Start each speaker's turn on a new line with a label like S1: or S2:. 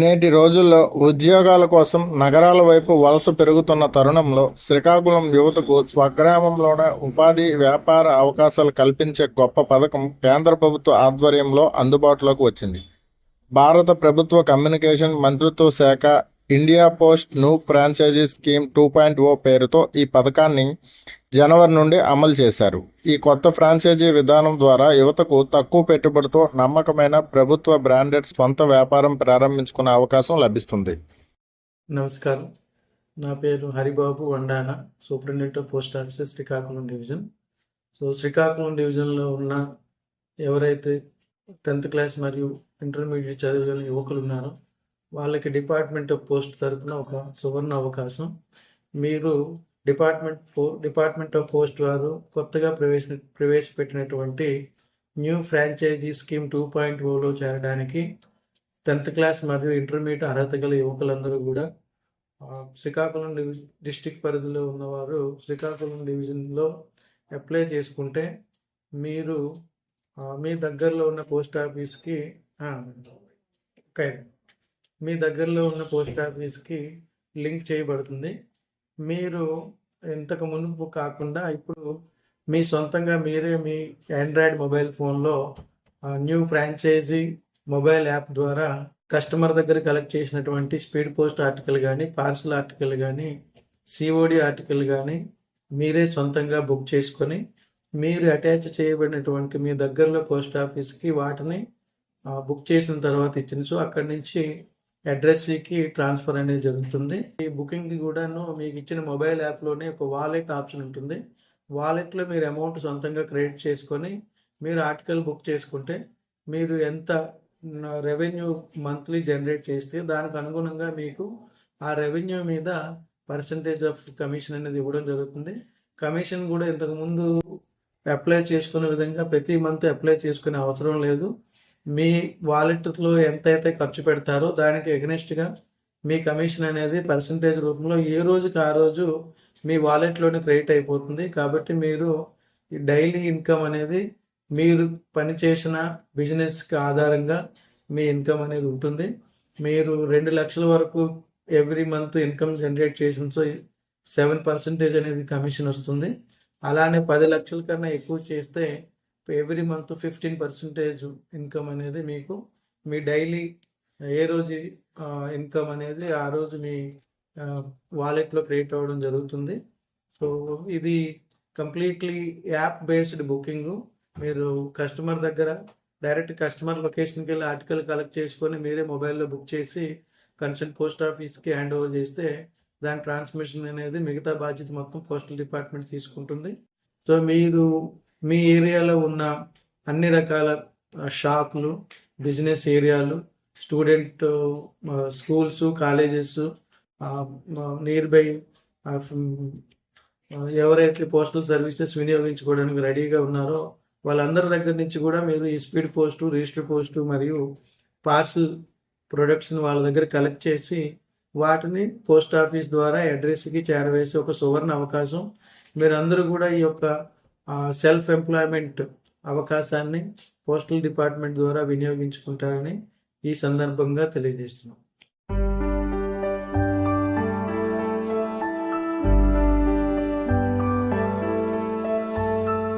S1: నేటి రోజుల్లో ఉద్యోగాల కోసం నగరాల వైపు వలస పెరుగుతున్న తరుణంలో శ్రీకాకుళం యువతకు స్వగ్రామంలోనే ఉపాధి, వ్యాపార అవకాశాలు కల్పించే గొప్ప పథకం కేంద్ర ప్రభుత్వ ఆధ్వర్యంలో అందుబాటులోకి వచ్చింది. భారత ప్రభుత్వ కమ్యూనికేషన్ మంత్రిత్వ శాఖ India post new franchise scheme 2.0 పేరుతో ఈ పథకాన్ని జనవరి నుండి అమలు చేశారు. ఈ కొత్త ఫ్రాంచైజీ విధానం ద్వారా యువతకు తక్కువ పెట్టుబడితో నమ్మకమైన ప్రభుత్వ బ్రాండెడ్ సొంత వ్యాపారం ప్రారంభించుకునే అవకాశం లభిస్తుంది.
S2: నమస్కారం, నా పేరు Haribabu Vandana, superintendent of post offices Srikakulam division. Srikakulam డివిజన్లో ఉన్న ఎవరైతే 10th క్లాస్ మరియు ఇంటర్మీడియట్ చదివిన యువకులు ఉన్నారో వాళ్ళకి డిపార్ట్మెంట్ ఆఫ్ పోస్ట్ తరఫున ఒక సువర్ణ అవకాశం. మీరు డిపార్ట్మెంట్ ఆఫ్ పోస్ట్ వారు కొత్తగా ప్రవేశపెట్టినటువంటి న్యూ ఫ్రాంచైజీ స్కీమ్ 2.0లో చేరడానికి 10th క్లాస్ మరియు ఇంటర్మీడియట్ అర్హత గల యువకులందరూ కూడా శ్రీకాకుళం డిస్టిక్ పరిధిలో ఉన్నవారు శ్రీకాకుళం డివిజన్లో అప్లై చేసుకుంటే మీరు మీ దగ్గరలో ఉన్న పోస్ట్ ఆఫీస్కి లింక్ చేయబడుతుంది. మీరు ఇంతకు మునుపు కాకుండా ఇప్పుడు మీ సొంతంగా మీరే మీ ఆండ్రాయిడ్ మొబైల్ ఫోన్లో న్యూ ఫ్రాంచైజీ మొబైల్ యాప్ ద్వారా కస్టమర్ దగ్గర కలెక్ట్ చేసినటువంటి స్పీడ్ పోస్ట్ ఆర్టికల్ కానీ, పార్సల్ ఆర్టికల్ కానీ, సిఓడి ఆర్టికల్ కానీ మీరే సొంతంగా బుక్ చేసుకొని మీరు అటాచ్ చేయబడినటువంటి మీ దగ్గరలో పోస్ట్ ఆఫీస్కి వాటిని బుక్ చేసిన తర్వాత ఇచ్చింది. సో అక్కడి నుంచి అడ్రస్కి ట్రాన్స్ఫర్ అనేది జరుగుతుంది. ఈ బుకింగ్కి కూడాను మీకు ఇచ్చిన మొబైల్ యాప్లోనే ఒక వాలెట్ ఆప్షన్ ఉంటుంది. వాలెట్లో మీరు అమౌంట్ సొంతంగా క్రెడిట్ చేసుకొని మీరు ఆర్టికల్ బుక్ చేసుకుంటే మీరు ఎంత రెవెన్యూ మంత్లీ జనరేట్ చేస్తే దానికి అనుగుణంగా మీకు ఆ రెవెన్యూ మీద పర్సంటేజ్ ఆఫ్ కమిషన్ అనేది ఇవ్వడం జరుగుతుంది. కమిషన్ కూడా ఇంతకుముందు అప్లై చేసుకునే విధంగా ప్రతి మంత్ అప్లై చేసుకునే అవసరం లేదు. మీ వాలెట్లో ఎంతైతే ఖర్చు పెడతారో దానికి ఎగనెస్ట్గా మీ కమిషన్ అనేది పర్సంటేజ్ రూపంలో ఏ రోజుకి ఆ రోజు మీ వాలెట్లోనే క్రెడిట్ అయిపోతుంది. కాబట్టి మీరు డైలీ ఇన్కమ్ అనేది మీరు పనిచేసిన బిజినెస్కి ఆధారంగా మీ ఇన్కమ్ అనేది ఉంటుంది. మీరు 2 లక్షల వరకు ఎవ్రీ మంత్ ఇన్కమ్ జనరేట్ చేసిన 7% అనేది కమిషన్ వస్తుంది. అలానే 10 లక్షల కన్నా ఎక్కువ చేస్తే ఎవ్రీ మంత్ 15% ఇన్కమ్ అనేది మీకు మీ డైలీ ఏ రోజు ఇన్కమ్ అనేది ఆ రోజు మీ వాలెట్లో క్రియేట్ అవ్వడం జరుగుతుంది. సో ఇది కంప్లీట్లీ యాప్ బేస్డ్ బుకింగ్. మీరు కస్టమర్ దగ్గర డైరెక్ట్ కస్టమర్ లొకేషన్కి వెళ్ళి ఆర్టికల్ కలెక్ట్ చేసుకొని మీరే మొబైల్లో బుక్ చేసి కన్సర్న్ పోస్ట్ ఆఫీస్కి హ్యాండ్ ఓవర్ చేస్తే దాని ట్రాన్స్మిషన్ అనేది మిగతా బాధ్యత మొత్తం పోస్టల్ డిపార్ట్మెంట్ తీసుకుంటుంది. సో మీరు మీ ఏరియాలో ఉన్న అన్ని రకాల షాపులు, బిజినెస్ ఏరియాలు, student schools, colleges, near by ఎవరైతే పోస్టల్ సర్వీసెస్ వినియోగించుకోవడానికి రెడీగా ఉన్నారో వాళ్ళందరి దగ్గర నుంచి కూడా మీరు ఈ స్పీడ్ పోస్టు, రిజిస్టర్ పోస్టు మరియు పార్సల్ ప్రొడక్ట్స్ని వాళ్ళ దగ్గర కలెక్ట్ చేసి వాటిని పోస్ట్ ఆఫీస్ ద్వారా అడ్రస్కి చేరవేసే ఒక సువర్ణ అవకాశం. మీరందరూ కూడా ఈ యొక్క సెల్ఫ్ ఎంప్లాయ్మెంట్ అవకాశాన్ని పోస్టల్ డిపార్ట్మెంట్ ద్వారా వినియోగించుకుంటారని ఈ సందర్భంగా తెలియజేస్తున్నాం.